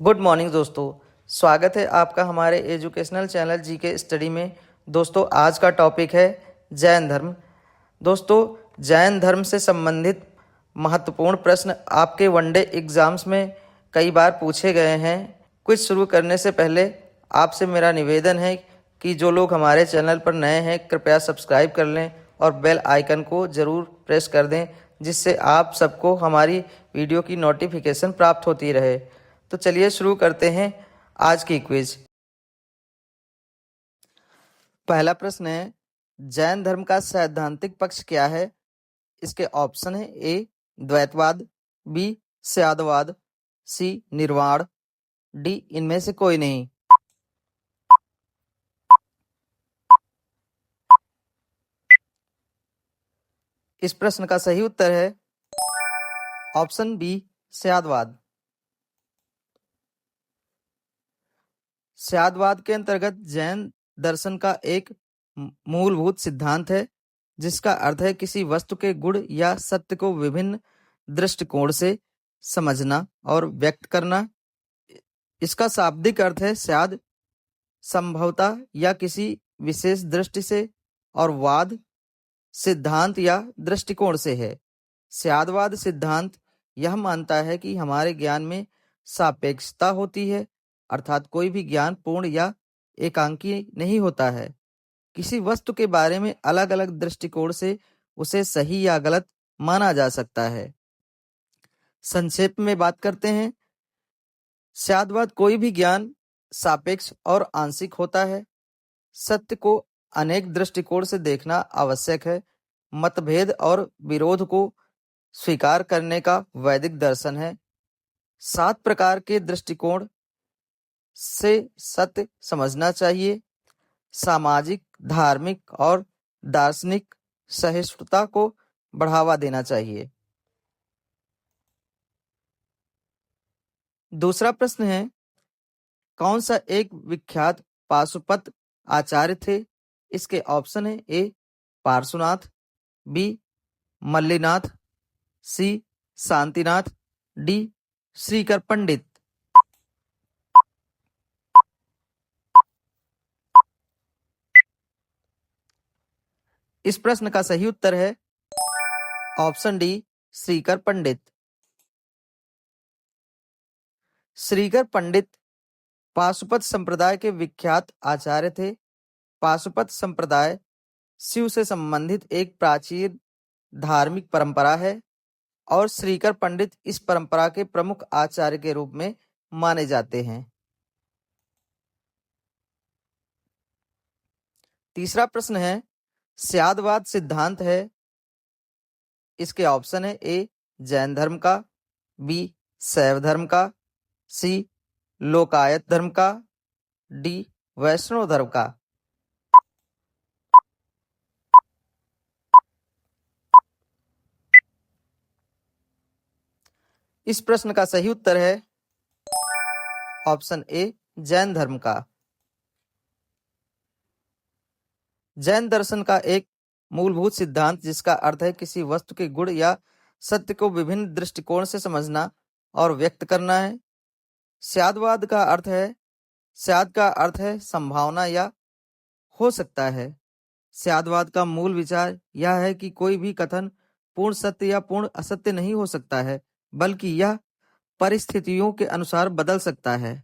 Good morning दोस्तों। स्वागत है आपका हमारे एजुकेशनल चैनल जीके स्टडी में। दोस्तों आज का टॉपिक है जैन धर्म। दोस्तों जैन धर्म से संबंधित महत्वपूर्ण प्रश्न आपके वनडे एग्जाम्स में कई बार पूछे गए हैं। क्विज शुरू करने से पहले आपसे मेरा निवेदन है कि जो लोग हमारे चैनल पर नए हैं कृपया सब्सक्राइब कर लें और बेल आइकन को ज़रूर प्रेस कर दें, जिससे आप सबको हमारी वीडियो की नोटिफिकेशन प्राप्त होती रहे। तो चलिए शुरू करते हैं आज की क्विज। पहला प्रश्न है, जैन धर्म का सैद्धांतिक पक्ष क्या है? इसके ऑप्शन है ए द्वैतवाद, बी स्यादवाद, सी निर्वाण, डी इनमें से कोई नहीं। इस प्रश्न का सही उत्तर है ऑप्शन बी स्यादवाद। स्यादवाद के अंतर्गत जैन दर्शन का एक मूलभूत सिद्धांत है जिसका अर्थ है किसी वस्तु के गुण या सत्य को विभिन्न दृष्टिकोण से समझना और व्यक्त करना। इसका शाब्दिक अर्थ है स्याद संभवतः या किसी विशेष दृष्टि से, और वाद सिद्धांत या दृष्टिकोण से है। स्यादवाद सिद्धांत यह मानता है कि हमारे ज्ञान में सापेक्षता होती है, अर्थात कोई भी ज्ञान पूर्ण या एकांकी नहीं होता है। किसी वस्तु के बारे में अलग अलग दृष्टिकोण से उसे सही या गलत माना जा सकता है। संक्षेप में बात करते हैं, स्यादवाद कोई भी ज्ञान सापेक्ष और आंशिक होता है। सत्य को अनेक दृष्टिकोण से देखना आवश्यक है। मतभेद और विरोध को स्वीकार करने का वैदिक दर्शन है। 7 प्रकार के दृष्टिकोण से सत्य समझना चाहिए। सामाजिक, धार्मिक और दार्शनिक सहिष्णुता को बढ़ावा देना चाहिए। दूसरा प्रश्न है, कौन सा एक विख्यात पाशुपत आचार्य थे? इसके ऑप्शन है ए पार्श्वनाथ, बी मल्लीनाथ, सी शांतिनाथ, डी श्रीकर पंडित। इस प्रश्न का सही उत्तर है ऑप्शन डी श्रीकर पंडित। श्रीकर पंडित पाशुपत संप्रदाय के विख्यात आचार्य थे। पाशुपत संप्रदाय शिव से संबंधित एक प्राचीन धार्मिक परंपरा है और श्रीकर पंडित इस परंपरा के प्रमुख आचार्य के रूप में माने जाते हैं। तीसरा प्रश्न है, स्यादवाद सिद्धांत है। इसके ऑप्शन है ए जैन धर्म का, बी शैव धर्म का, सी लोकायत धर्म का, डी वैष्णव धर्म का। इस प्रश्न का सही उत्तर है ऑप्शन ए जैन धर्म का। जैन दर्शन का एक मूलभूत सिद्धांत जिसका अर्थ है किसी वस्तु के गुण या सत्य को विभिन्न दृष्टिकोण से समझना और व्यक्त करना है। स्यादवाद का अर्थ है, स्याद का अर्थ है संभावना या हो सकता है। स्यादवाद का मूल विचार यह है कि कोई भी कथन पूर्ण सत्य या पूर्ण असत्य नहीं हो सकता है, बल्कि यह परिस्थितियों के अनुसार बदल सकता है।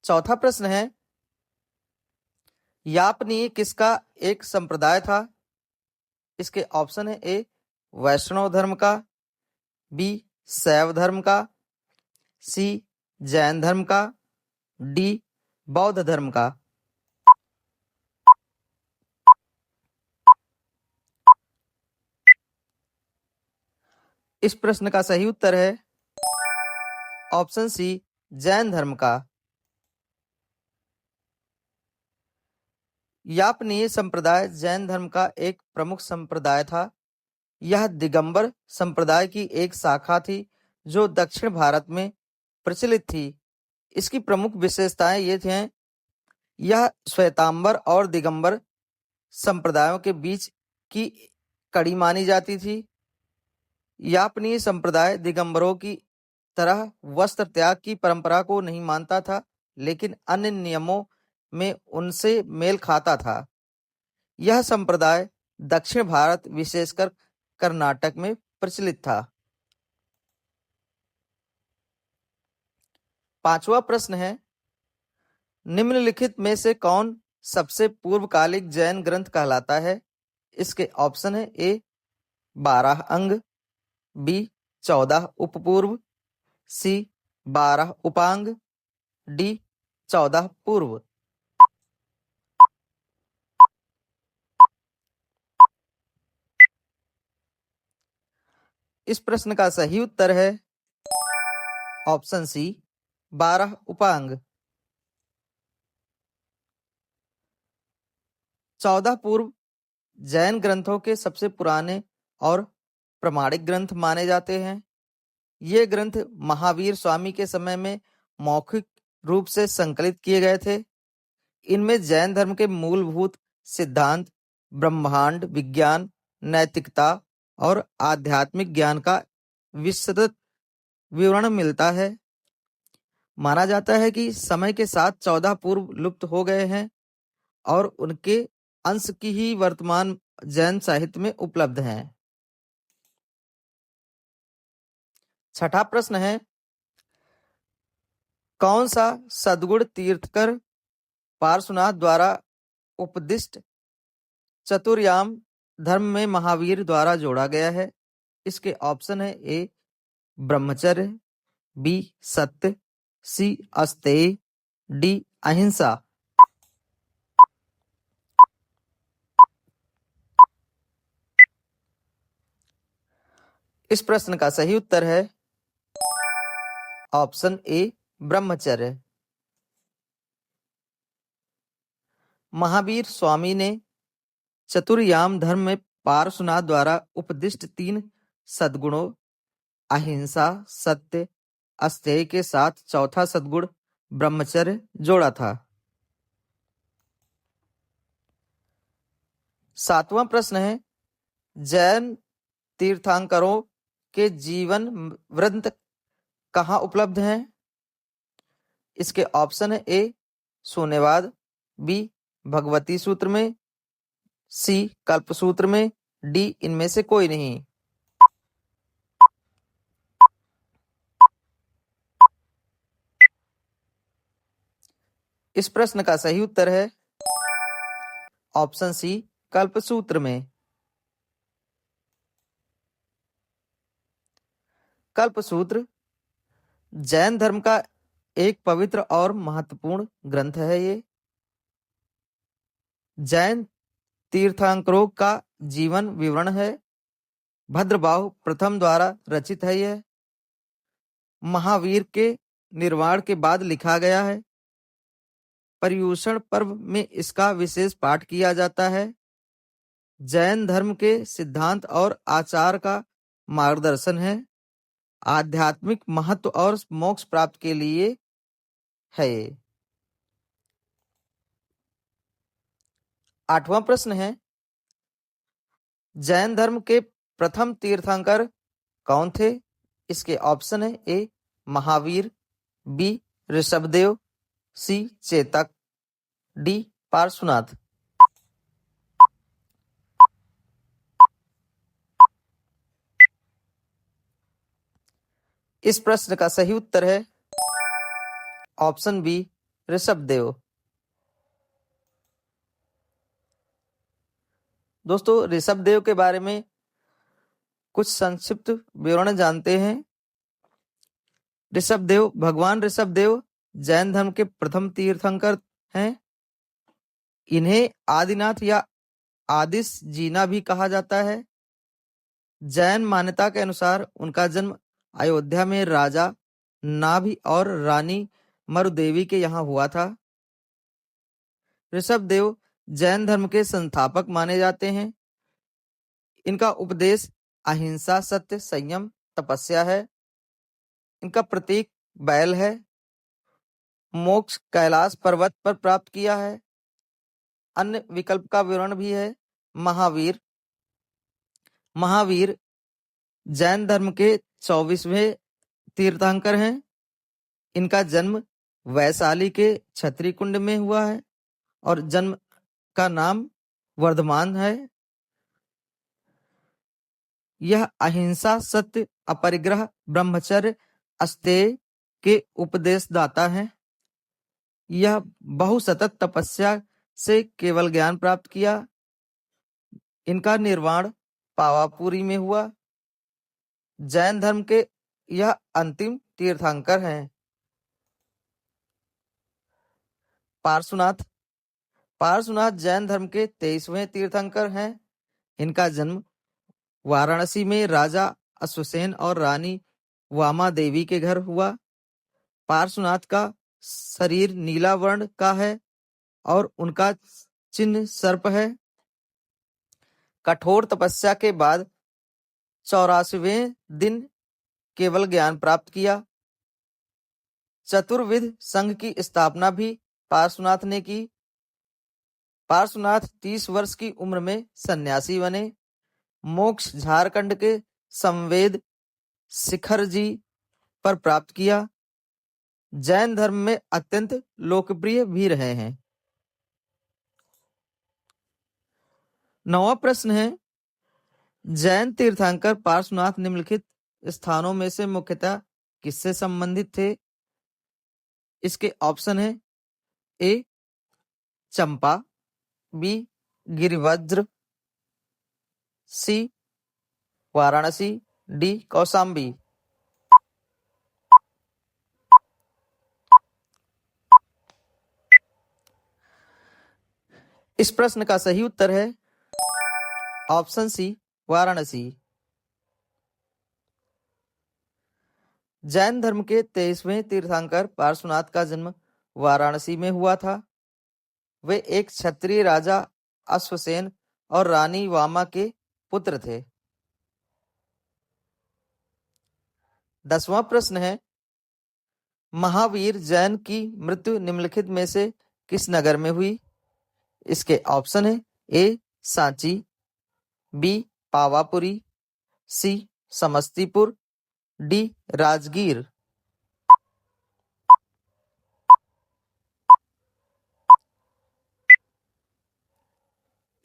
चौथा प्रश्न है, यापनीय किसका एक संप्रदाय था? इसके ऑप्शन है ए वैष्णव धर्म का, बी शैव धर्म का, सी जैन धर्म का, डी बौद्ध धर्म का। इस प्रश्न का सही उत्तर है ऑप्शन सी जैन धर्म का। यापनीय संप्रदाय जैन धर्म का एक प्रमुख संप्रदाय था। यह दिगंबर संप्रदाय की एक शाखा थी जो दक्षिण भारत में प्रचलित थी। इसकी प्रमुख विशेषताएं ये थीं, यह श्वेतांबर और दिगंबर संप्रदायों के बीच की कड़ी मानी जाती थी। यापनीय संप्रदाय दिगंबरों की तरह वस्त्र त्याग की परंपरा को नहीं मानता था, लेकिन अन्य नियमों में उनसे मेल खाता था। यह संप्रदाय दक्षिण भारत, विशेषकर कर्नाटक में प्रचलित था। पांचवा प्रश्न है, निम्नलिखित में से कौन सबसे पूर्वकालिक जैन ग्रंथ कहलाता है? इसके ऑप्शन है: ए 12 अंग, बी 14 उपपूर्व, सी 12 उपांग, डी 14 पूर्व। इस प्रश्न का सही उत्तर है ऑप्शन सी 12 उपांग। 14 पूर्व जैन ग्रंथों के सबसे पुराने और प्रमाणिक ग्रंथ माने जाते हैं। ये ग्रंथ महावीर स्वामी के समय में मौखिक रूप से संकलित किए गए थे। इनमें जैन धर्म के मूलभूत सिद्धांत, ब्रह्मांड विज्ञान, नैतिकता और आध्यात्मिक ज्ञान का विस्तृत विवरण मिलता है। माना जाता है कि समय के साथ 14 पूर्व लुप्त हो गए हैं और उनके अंश की ही वर्तमान जैन साहित्य में उपलब्ध हैं। छठा प्रश्न है, कौन सा सद्गुण तीर्थकर पार्श्वनाथ द्वारा उपदिष्ट चतुर्याम धर्म में महावीर द्वारा जोड़ा गया है? इसके ऑप्शन है: ए ब्रह्मचर्य, बी सत्य, सी अस्तेय, डी अहिंसा। इस प्रश्न का सही उत्तर है ऑप्शन ए ब्रह्मचर्य। महावीर स्वामी ने चतुर्याम धर्म में पार्श्वनाथ द्वारा उपदिष्ट 3 सद्गुणों अहिंसा, सत्य, अस्तेय के साथ चौथा सद्गुण ब्रह्मचर्य जोड़ा था। सातवां प्रश्न है, जैन तीर्थंकरों के जीवन वृत्त कहाँ उपलब्ध हैं? इसके ऑप्शन है: ए शून्यवाद, बी भगवती सूत्र में, सी कल्प सूत्र में, डी इनमें से कोई नहीं। इस प्रश्न का सही उत्तर है ऑप्शन सी कल्प सूत्र में। कल्प सूत्र जैन धर्म का एक पवित्र और महत्वपूर्ण ग्रंथ है। ये जैन तीर्थंकरों का जीवन विवरण है। भद्रबाहु प्रथम द्वारा रचित है। यह महावीर के निर्वाण के बाद लिखा गया है। पर्युषण पर्व में इसका विशेष पाठ किया जाता है। जैन धर्म के सिद्धांत और आचार का मार्गदर्शन है। आध्यात्मिक महत्व और मोक्ष प्राप्त के लिए है। आठवां प्रश्न है, जैन धर्म के प्रथम तीर्थंकर कौन थे? इसके ऑप्शन है: ए महावीर, बी ऋषभदेव, सी चेतक, डी पार्श्वनाथ। इस प्रश्न का सही उत्तर है ऑप्शन बी ऋषभदेव। दोस्तों, ऋषभदेव के बारे में कुछ संक्षिप्त विवरण जानते हैं। ऋषभदेव, भगवान ऋषभदेव जैन धर्म के प्रथम तीर्थंकर हैं। इन्हें आदिनाथ या आदिश जीना भी कहा जाता है। जैन मान्यता के अनुसार उनका जन्म अयोध्या में राजा नाभि और रानी मरुदेवी के यहाँ हुआ था। ऋषभदेव जैन धर्म के संस्थापक माने जाते हैं। इनका उपदेश अहिंसा, सत्य, संयम, तपस्या है। इनका प्रतीक बैल है। मोक्ष कैलाश पर्वत पर प्राप्त किया है। अन्य विकल्प का विवरण भी है। महावीर जैन धर्म के 24वें तीर्थंकर हैं। इनका जन्म वैशाली के छतरी कुंड में हुआ है और जन्म का नाम वर्धमान है। यह अहिंसा, सत्य, अपरिग्रह, ब्रह्मचर्य, अस्तेय के उपदेशदाता हैं। यह बहुसतत तपस्या से केवल ज्ञान प्राप्त किया। इनका निर्वाण पावापुरी में हुआ। जैन धर्म के यह अंतिम तीर्थंकर हैं। पार्श्वनाथ। पार्श्वनाथ जैन धर्म के 23वें तीर्थंकर हैं। इनका जन्म वाराणसी में राजा अश्वसेन और रानी वामा देवी के घर हुआ। पार्श्वनाथ का शरीर नीला वर्ण का है और उनका चिन्ह सर्प है। कठोर तपस्या के बाद 84वें दिन केवल ज्ञान प्राप्त किया। चतुर्विध संघ की स्थापना भी पार्श्वनाथ ने की। पार्श्वनाथ 30 वर्ष की उम्र में सन्यासी बने। मोक्ष झारखंड के संवेद शिखर जी पर प्राप्त किया। जैन धर्म में अत्यंत लोकप्रिय भी रहे हैं। 9वां प्रश्न है, जैन तीर्थंकर पार्श्वनाथ निम्नलिखित स्थानों में से मुख्यतः किससे संबंधित थे? इसके ऑप्शन है ए चंपा, बी गिरिवज्र, सी वाराणसी, डी कौशाम्बी। इस प्रश्न का सही उत्तर है ऑप्शन सी वाराणसी। जैन धर्म के 23वें तीर्थंकर पार्श्वनाथ का जन्म वाराणसी में हुआ था। वे एक क्षत्रिय राजा अश्वसेन और रानी वामा के पुत्र थे। 10वां प्रश्न है, महावीर जैन की मृत्यु निम्नलिखित में से किस नगर में हुई? इसके ऑप्शन है ए सांची, बी पावापुरी, सी समस्तीपुर, डी राजगीर।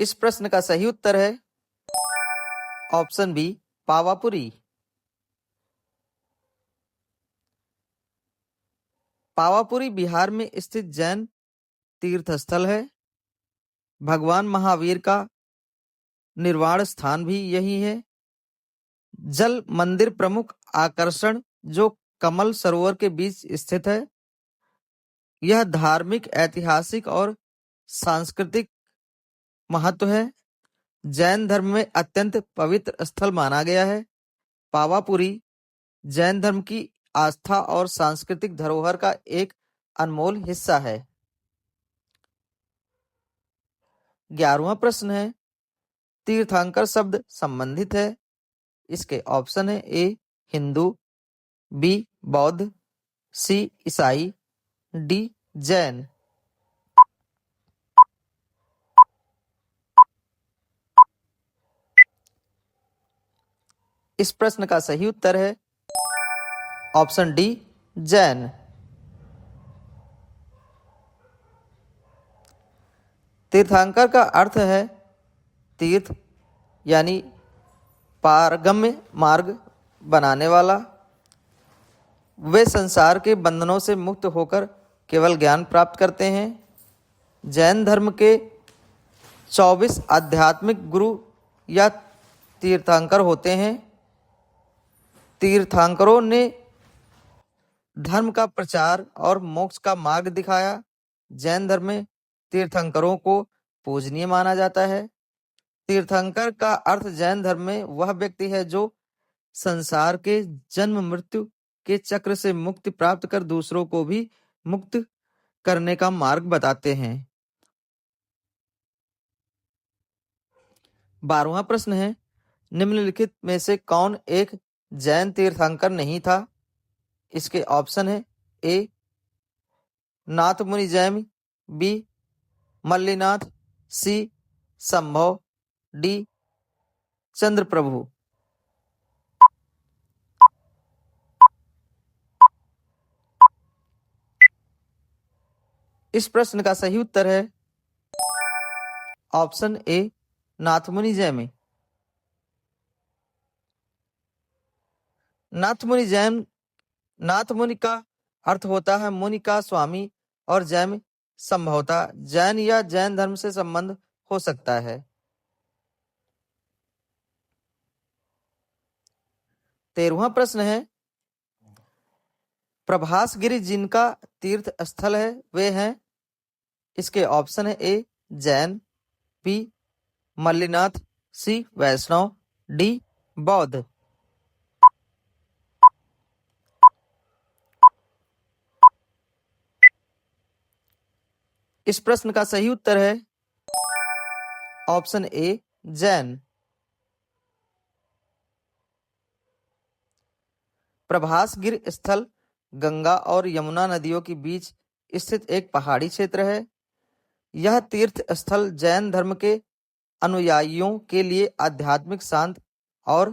इस प्रश्न का सही उत्तर है ऑप्शन बी पावापुरी। पावापुरी बिहार में स्थित जैन तीर्थ स्थल है। भगवान महावीर का निर्वाण स्थान भी यही है। जल मंदिर प्रमुख आकर्षण जो कमल सरोवर के बीच स्थित है। यह धार्मिक, ऐतिहासिक और सांस्कृतिक महत्व है। जैन धर्म में अत्यंत पवित्र स्थल माना गया है। पावापुरी जैन धर्म की आस्था और सांस्कृतिक धरोहर का एक अनमोल हिस्सा है। 11वां प्रश्न है, तीर्थंकर शब्द संबंधित है। इसके ऑप्शन है ए हिंदू, बी बौद्ध, सी ईसाई, डी जैन। इस प्रश्न का सही उत्तर है ऑप्शन डी जैन। तीर्थंकर का अर्थ है तीर्थ यानी पारगम्य मार्ग बनाने वाला। वे संसार के बंधनों से मुक्त होकर केवल ज्ञान प्राप्त करते हैं। जैन धर्म के 24 आध्यात्मिक गुरु या तीर्थंकर होते हैं। तीर्थंकरों ने धर्म का प्रचार और मोक्ष का मार्ग दिखाया। जैन धर्म में तीर्थंकरों को पूजनीय माना जाता है। तीर्थंकर का अर्थ जैन धर्म में वह व्यक्ति है जो संसार के जन्म मृत्यु के चक्र से मुक्ति प्राप्त कर दूसरों को भी मुक्त करने का मार्ग बताते हैं। 12वां प्रश्न है, निम्नलिखित में से कौन एक जैन तीर्थंकर नहीं था? इसके ऑप्शन है ए नाथ मुनि जैन, बी मल्लीनाथ, सी संभव, डी चंद्र प्रभु। इस प्रश्न का सही उत्तर है ऑप्शन ए नाथमुनि जैमिनी। नाथमुनि जैन नाथमुनि का अर्थ होता है मुनि का स्वामी और जैन संभवतः जैन या जैन धर्म से संबंध हो सकता है। 13वां प्रश्न है प्रभासगिरि जिनका तीर्थ स्थल है वे हैं। इसके ऑप्शन है ए जैन, बी मल्लिनाथ, सी वैष्णव, डी बौद्ध। इस प्रश्न का सही उत्तर है ऑप्शन ए जैन। प्रभासगिर स्थल गंगा और यमुना नदियों के बीच स्थित एक पहाड़ी क्षेत्र है। यह तीर्थ स्थल जैन धर्म के अनुयायियों के लिए आध्यात्मिक शांत और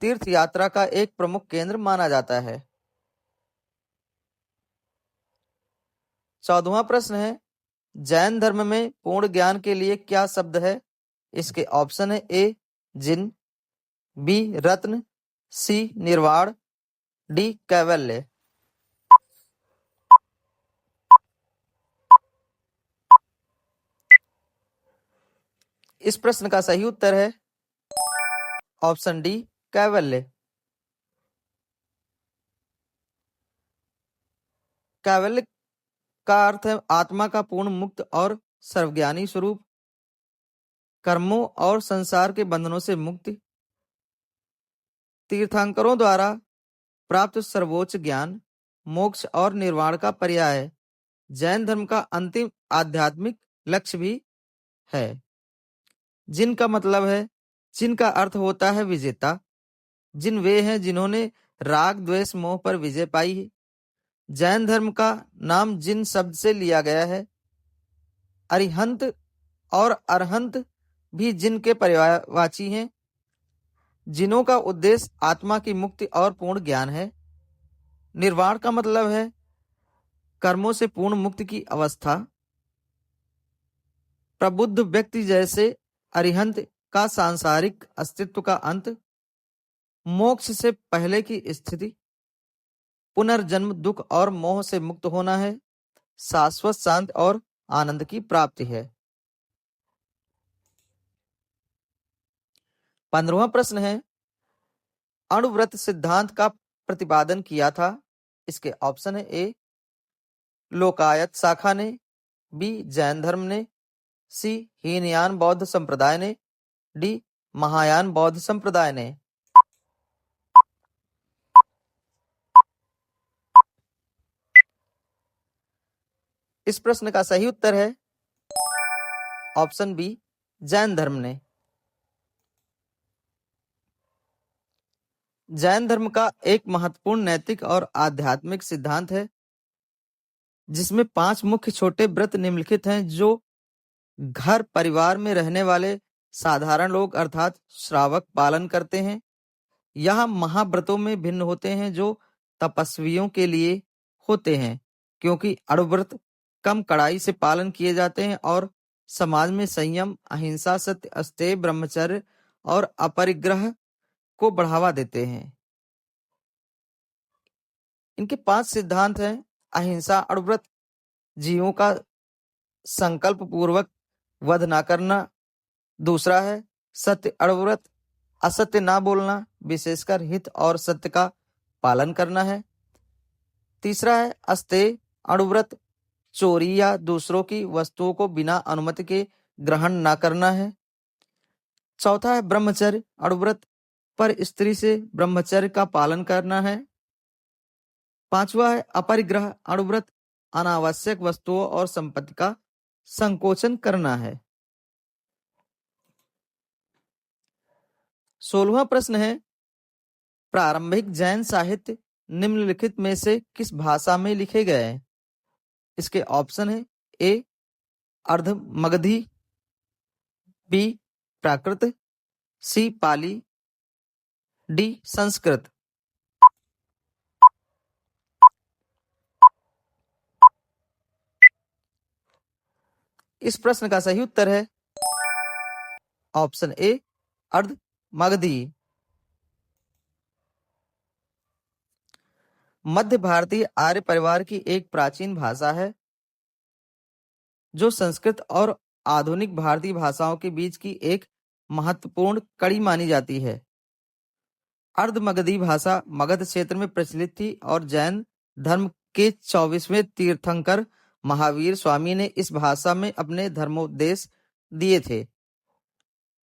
तीर्थ यात्रा का एक प्रमुख केंद्र माना जाता है। 14वां प्रश्न है जैन धर्म में पूर्ण ज्ञान के लिए क्या शब्द है। इसके ऑप्शन है ए जिन, बी रत्न, सी निर्वाण, डी कैवल्य। इस प्रश्न का सही उत्तर है ऑप्शन डी कैवल्य। कैवल्य का अर्थ है आत्मा का पूर्ण मुक्त और सर्वज्ञानी स्वरूप, कर्मों और संसार के बंधनों से मुक्ति, तीर्थंकरों द्वारा प्राप्त सर्वोच्च ज्ञान, मोक्ष और निर्वाण का पर्याय जैन धर्म का अंतिम आध्यात्मिक लक्ष्य भी है। जिन का मतलब है जिन का अर्थ होता है विजेता। जिन वे हैं जिन्होंने राग द्वेष मोह पर विजय पाई है। जैन धर्म का नाम जिन शब्द से लिया गया है। अरिहंत और अरहंत भी जिन के पर्यायवाची हैं। जिनों का उद्देश्य आत्मा की मुक्ति और पूर्ण ज्ञान है। निर्वाण का मतलब है कर्मों से पूर्ण मुक्ति की अवस्था। प्रबुद्ध व्यक्ति जैसे अरिहंत का सांसारिक अस्तित्व का अंत, मोक्ष से पहले की स्थिति, पुनर्जन्म दुख और मोह से मुक्त होना है, शाश्वत शांत और आनंद की प्राप्ति है। 15वां प्रश्न है अणुव्रत सिद्धांत का प्रतिपादन किया था। इसके ऑप्शन है ए लोकायत शाखा ने, बी जैन धर्म ने, सी हीनयान बौद्ध संप्रदाय ने, डी महायान बौद्ध संप्रदाय ने। इस प्रश्न का सही उत्तर है ऑप्शन बी जैन धर्म ने। जैन धर्म का एक महत्वपूर्ण नैतिक और आध्यात्मिक सिद्धांत है जिसमें 5 मुख्य छोटे व्रत निम्नलिखित हैं जो घर परिवार में रहने वाले साधारण लोग अर्थात श्रावक पालन करते हैं। यह महाव्रतों में भिन्न होते हैं जो तपस्वियों के लिए होते हैं क्योंकि अणुव्रत कम कड़ाई से पालन किए जाते हैं और समाज में संयम, अहिंसा, सत्य, अस्तेय, ब्रह्मचर्य और अपरिग्रह को बढ़ावा देते हैं। इनके 5 सिद्धांत हैं। अहिंसा अणुव्रत जीवों का संकल्प पूर्वक वध ना करना। दूसरा है सत्य अणुव्रत असत्य ना बोलना, विशेषकर हित और सत्य का पालन करना है। तीसरा है अस्तेय अणुव्रत चोरी या दूसरों की वस्तुओं को बिना अनुमति के ग्रहण ना करना है। चौथा है ब्रह्मचर्य अणुव्रत पर स्त्री से ब्रह्मचर्य का पालन करना है। पांचवा है अपरिग्रह अणुव्रत अनावश्यक वस्तुओं और संपत्ति का संकोचन करना है। 16वां प्रश्न है प्रारंभिक जैन साहित्य निम्नलिखित में से किस भाषा में लिखे गए हैं। इसके ऑप्शन है ए अर्ध मगधी, बी प्राकृत, सी पाली, डी संस्कृत। इस प्रश्न का सही उत्तर है ऑप्शन ए अर्ध मगधी। मध्य भारतीय आर्य परिवार की एक प्राचीन भाषा है जो संस्कृत और आधुनिक भारतीय भाषाओं के बीच की एक महत्वपूर्ण कड़ी मानी जाती है। अर्ध मगधी भाषा मगध क्षेत्र में प्रचलित थी और जैन धर्म के 24वें तीर्थंकर महावीर स्वामी ने इस भाषा में अपने धर्मोपदेश दिए थे।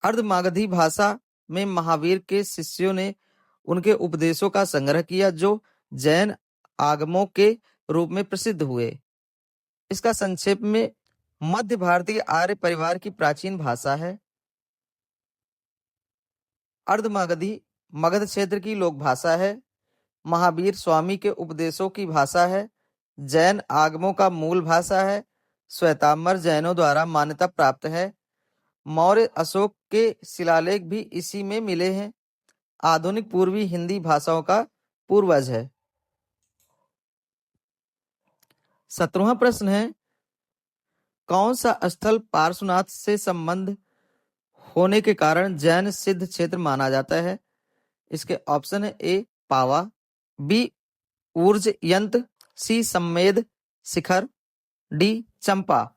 अर्ध मगधी भाषा में महावीर के शिष्यों ने उनके उपदेशों का संग्रह किया जो जैन आगमों के रूप में प्रसिद्ध हुए। इसका संक्षेप में मध्य भारतीय आर्य परिवार की प्राचीन भाषा है। अर्ध मगधी मगध क्षेत्र की लोक भाषा है। महावीर स्वामी के उपदेशों की भाषा है। जैन आगमों का मूल भाषा है। श्वेतांबर जैनों द्वारा मान्यता प्राप्त है। मौर्य अशोक के शिलालेख भी इसी में मिले हैं। आधुनिक पूर्वी हिंदी भाषाओं का पूर्वज है। 17वां प्रश्न है कौन सा स्थल पार्श्वनाथ से संबंध होने के कारण जैन सिद्ध क्षेत्र माना जाता है? इसके ऑप्शन है ए पावा, बी ऊर्ज यंत्र, सी सम्मेद शिखर, डी चंपा।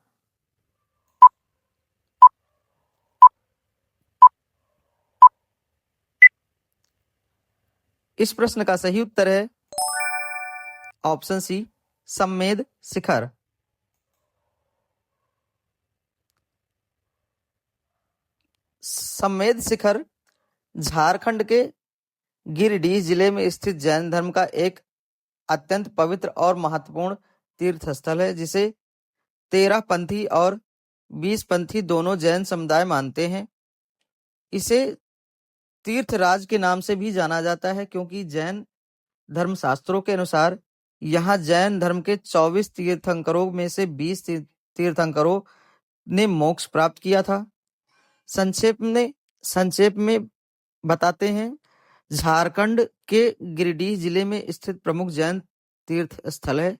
इस प्रश्न का सही उत्तर है ऑप्शन सी सम्मेद शिखर। सम्मेद शिखर झारखंड के गिरिडीह जिले में स्थित जैन धर्म का एक अत्यंत पवित्र और महत्वपूर्ण तीर्थ स्थल है जिसे 13 पंथी और 20 पंथी दोनों जैन समुदाय मानते हैं। इसे तीर्थराज के नाम से भी जाना जाता है क्योंकि जैन धर्मशास्त्रों के अनुसार यहाँ जैन धर्म के 24 तीर्थंकरों में से 20 तीर्थंकरों ने मोक्ष प्राप्त किया था। संक्षेप में बताते हैं झारखंड के गिरिडीह जिले में स्थित प्रमुख जैन तीर्थ स्थल है।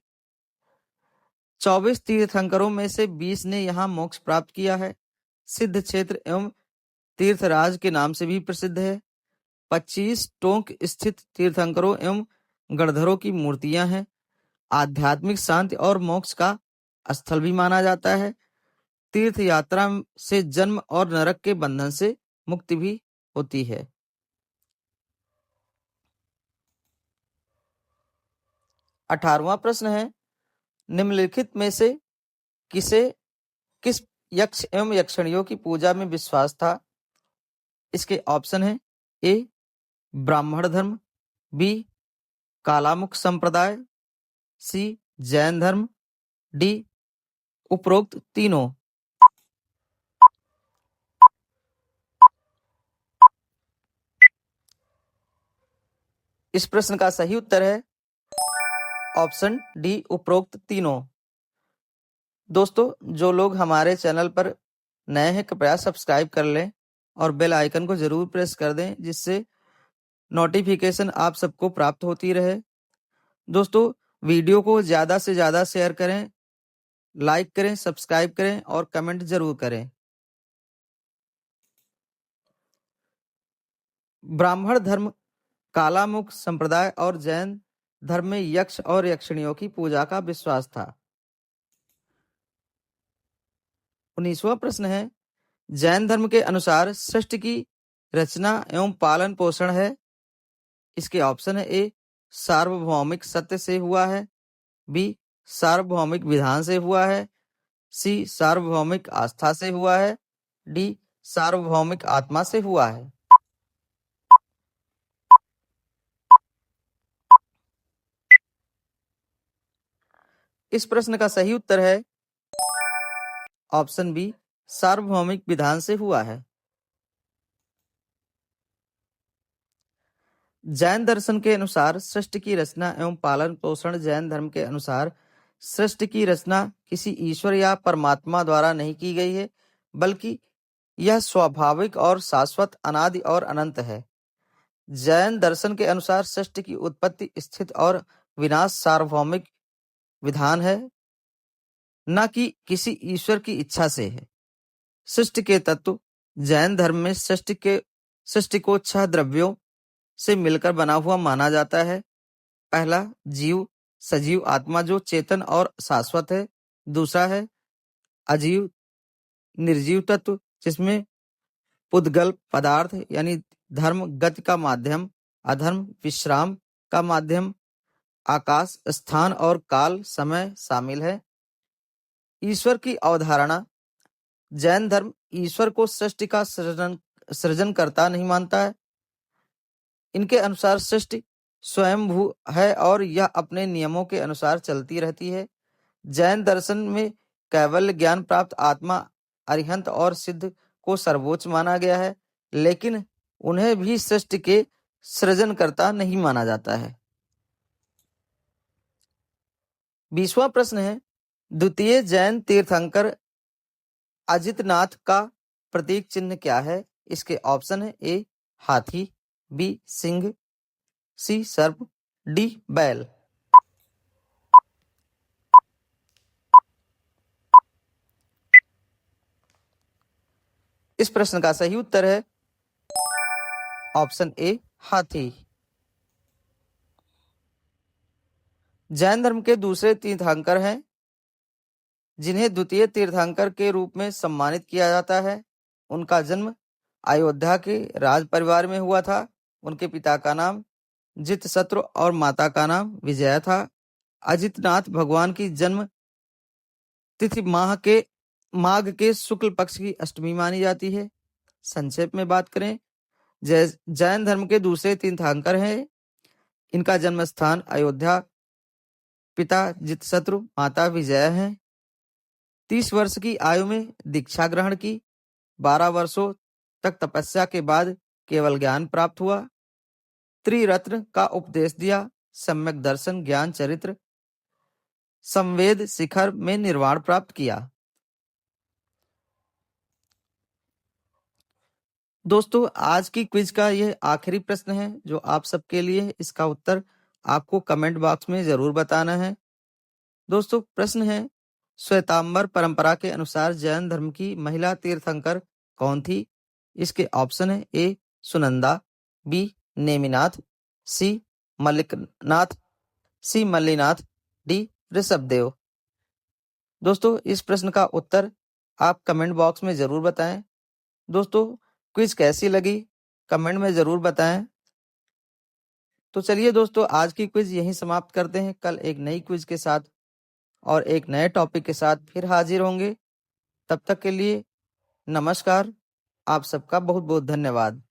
24 तीर्थंकरों में से 20 ने यहाँ मोक्ष प्राप्त किया है। सिद्ध क्षेत्र एवं तीर्थराज के नाम से भी प्रसिद्ध है। 25 टोंक स्थित तीर्थंकरों एवं गणधरों की मूर्तियां हैं। आध्यात्मिक शांति और मोक्ष का स्थल भी माना जाता है। तीर्थ यात्रा से जन्म और नरक के बंधन से मुक्ति भी होती है। 18वां प्रश्न है निम्नलिखित में से किस यक्ष एवं यक्षिणियों की पूजा में विश्वास था? इसके ऑप्शन है ए ब्राह्मण धर्म, बी कालामुख संप्रदाय, सी जैन धर्म, डी उपरोक्त तीनों। इस प्रश्न का सही उत्तर है ऑप्शन डी उपरोक्त तीनों। दोस्तों जो लोग हमारे चैनल पर नए हैं कृपया सब्सक्राइब कर लें और बेल आइकन को जरूर प्रेस कर दें जिससे नोटिफिकेशन आप सबको प्राप्त होती रहे। दोस्तों वीडियो को ज़्यादा से ज़्यादा शेयर करें, लाइक करें, सब्सक्राइब करें और कमेंट जरूर करें। ब्राह्मण धर्म, कालामुख संप्रदाय और जैन धर्म में यक्ष और यक्षिणियों की पूजा का विश्वास था। 19वां प्रश्न है जैन धर्म के अनुसार सृष्टि की रचना एवं पालन पोषण है। इसके ऑप्शन है ए सार्वभौमिक सत्य से हुआ है, बी सार्वभौमिक विधान से हुआ है, सी सार्वभौमिक आस्था से हुआ है, डी सार्वभौमिक आत्मा से हुआ है। इस प्रश्न का सही उत्तर है ऑप्शन बी सार्वभौमिक विधान से हुआ है। जैन दर्शन के अनुसार सृष्टि की रचना एवं पालन पोषण जैन धर्म के अनुसार सृष्टि की रचना किसी ईश्वर या परमात्मा द्वारा नहीं की गई है बल्कि यह स्वाभाविक और शाश्वत अनादि और अनंत है। जैन दर्शन के अनुसार सृष्टि की उत्पत्ति, स्थिति और विनाश सार्वभौमिक विधान है। न कि किसी ईश्वर की इच्छा से है। सृष्टि के तत्व जैन धर्म में सृष्टि को 6 द्रव्यों से मिलकर बना हुआ माना जाता है। पहला जीव, सजीव आत्मा जो चेतन और शाश्वत है। दूसरा है अजीव, निर्जीव तत्व जिसमें पुद्गल पदार्थ यानी धर्म गति का माध्यम, अधर्म विश्राम का माध्यम, आकाश स्थान और काल समय शामिल है। ईश्वर की अवधारणा जैन धर्म ईश्वर को सृष्टि का सृजन करता नहीं मानता है। इनके अनुसार सृष्टि स्वयंभू है और यह अपने नियमों के अनुसार चलती रहती है। जैन दर्शन में कैवल्य ज्ञान प्राप्त आत्मा अरिहंत और सिद्ध को सर्वोच्च माना गया है, लेकिन उन्हें भी सृष्टि के सृजनकर्ता नहीं माना जाता है। 20वां प्रश्न है, द्वितीय जैन तीर्थंकर अजितनाथ का प्रतीक चिन्ह क्या है? इसके ऑप्शन है ए हाथी, बी सिंह, सी सर्प, डी बैल। इस प्रश्न का सही उत्तर है ऑप्शन ए हाथी। जैन धर्म के दूसरे तीर्थंकर हैं जिन्हें द्वितीय तीर्थंकर के रूप में सम्मानित किया जाता है। उनका जन्म अयोध्या के राज परिवार में हुआ था। उनके पिता का नाम जितशत्रु और माता का नाम विजया था। अजितनाथ भगवान की जन्म तिथि माघ के शुक्ल पक्ष की अष्टमी मानी जाती है। संक्षेप में बात करें, जैन धर्म के दूसरे तीर्थंकर हैं। इनका जन्म स्थान अयोध्या, पिता जितशत्रु, माता विजया हैं। 30 वर्ष की आयु में दीक्षा ग्रहण की। 12 वर्षों तक तपस्या के बाद केवल ज्ञान प्राप्त हुआ। त्रिरत्न का उपदेश दिया। सम्यक दर्शन, ज्ञान, चरित्र, संवेद शिखर में निर्वाण प्राप्त किया। दोस्तों, आज की क्विज का यह आखिरी प्रश्न है जो आप सबके लिए। इसका उत्तर आपको कमेंट बॉक्स में जरूर बताना है। दोस्तों, प्रश्न है, श्वेतांबर परंपरा के अनुसार जैन धर्म की महिला तीर्थंकर कौन थी? इसके ऑप्शन है ए सुनंदा, बी नेमिनाथ, सी मल्लिनाथ, डी ऋषभदेव। दोस्तों, इस प्रश्न का उत्तर आप कमेंट बॉक्स में जरूर बताएं। दोस्तों, क्विज कैसी लगी कमेंट में जरूर बताएं। तो चलिए दोस्तों, आज की क्विज यहीं समाप्त करते हैं। कल एक नई क्विज के साथ और एक नए टॉपिक के साथ फिर हाजिर होंगे। तब तक के लिए नमस्कार। आप सबका बहुत बहुत धन्यवाद।